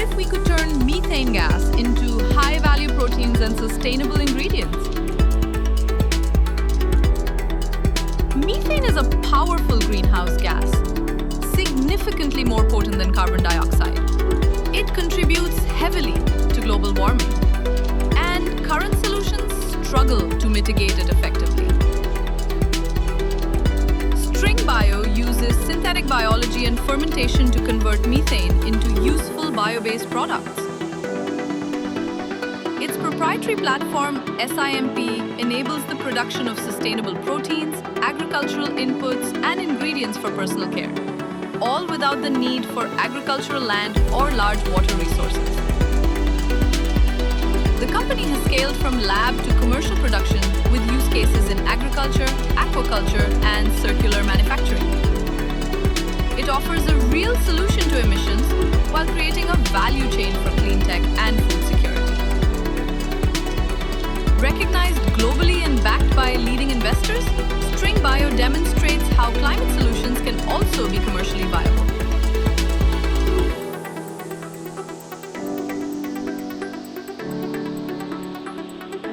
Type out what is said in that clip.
What if we could turn methane gas into high-value proteins and sustainable ingredients? Methane is a powerful greenhouse gas, significantly more potent than carbon dioxide. It contributes heavily to global warming, and current solutions struggle to mitigate it effectively. StringBio uses synthetic biology and fermentation to convert methane into useful bio-based products. Its proprietary platform, SIMP, enables the production of sustainable proteins, agricultural inputs, and ingredients for personal care, all without the need for agricultural land or large water resources. The company has scaled from lab to commercial production with use cases in agriculture, aquaculture, and circular manufacturing. It offers a real solution to emissions while creating a value chain for CleanTech and food security. Recognized globally and backed by leading investors, StringBio demonstrates how climate solutions can also be commercially viable.